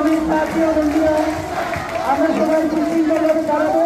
সংগ্রামী সাথী ও বন্ধুরা, আমরা সবাই সুশৃঙ্খলভাবে দাঁড়াবো।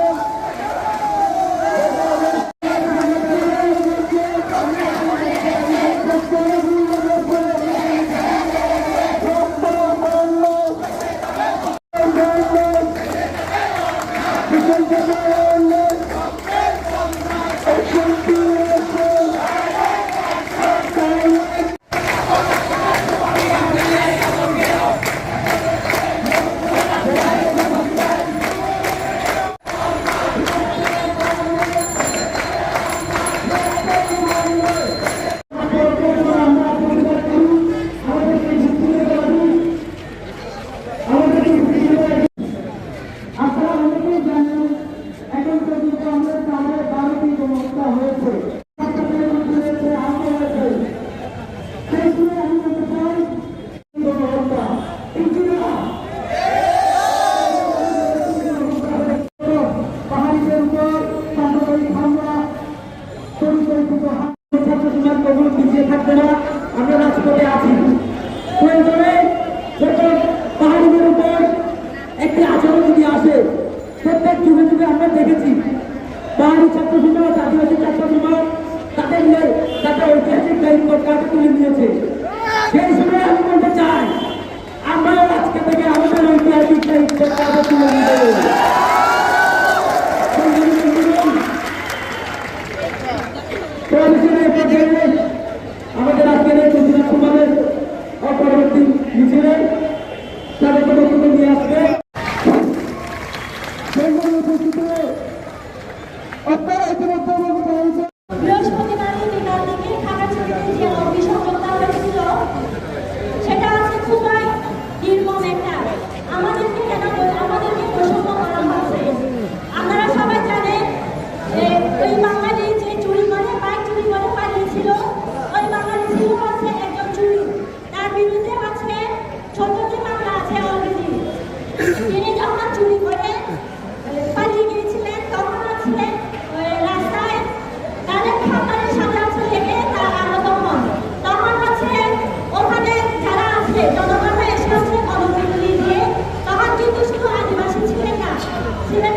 আমরা রাজপথে আছি। প্রয়োজনে যখন পাহাড়িদের উপর একটি আচরণ যদি আসে, প্রত্যেক যুগে যুগে আমরা দেখেছি পাহাড়ি ছাত্র সমাজ, আদিবাসী ছাত্র সমাজ তাদের ঐতিহাসিক দায়িত্ব কাঁধে তুলে নিয়েছে। সেই সময় আমি বলতে চাই, আমরাও আজকে থেকে আমাদের ঐতিহাসিক দায়িত্ব কাঁধে তুলে নিব। আমাদের আজকের এই প্রতিবাদ সমাবেশ পরবর্তী মিছিলে তাদের বক্তব্য নিয়ে আসবে বৃহস্পতিবার বিকাল থেকে খাগড়াছড়িতে যে অগ্নিসংযোগ হয়েছিল সেটা আছে খুবই নির্মম একটা। আমাদেরকে বৈষম্য করা হচ্ছে। আপনারা সবাই জানেন যে ওই বাঙালি যে চুরি করে বাইক চুরি করে পালিয়েছিল, ওই বাঙালি ছিল হচ্ছে একজন চুরি। তার বিরুদ্ধে আজকে ১৪টি মামলা আছে অলরেডি। তিনি যখন চুরি করে পালিয়ে গিয়েছিলেন তখন হচ্ছে রাস্তায় তাদের খাবারের সাথে আছে থেকে তারা আহত হন। তখন হচ্ছে ওখানে যারা আছে জনগণরা এসে হচ্ছে গণবিরোধী দিয়ে, তখন কিন্তু শুধু আদিবাসী ছিলেন না, ছিলেন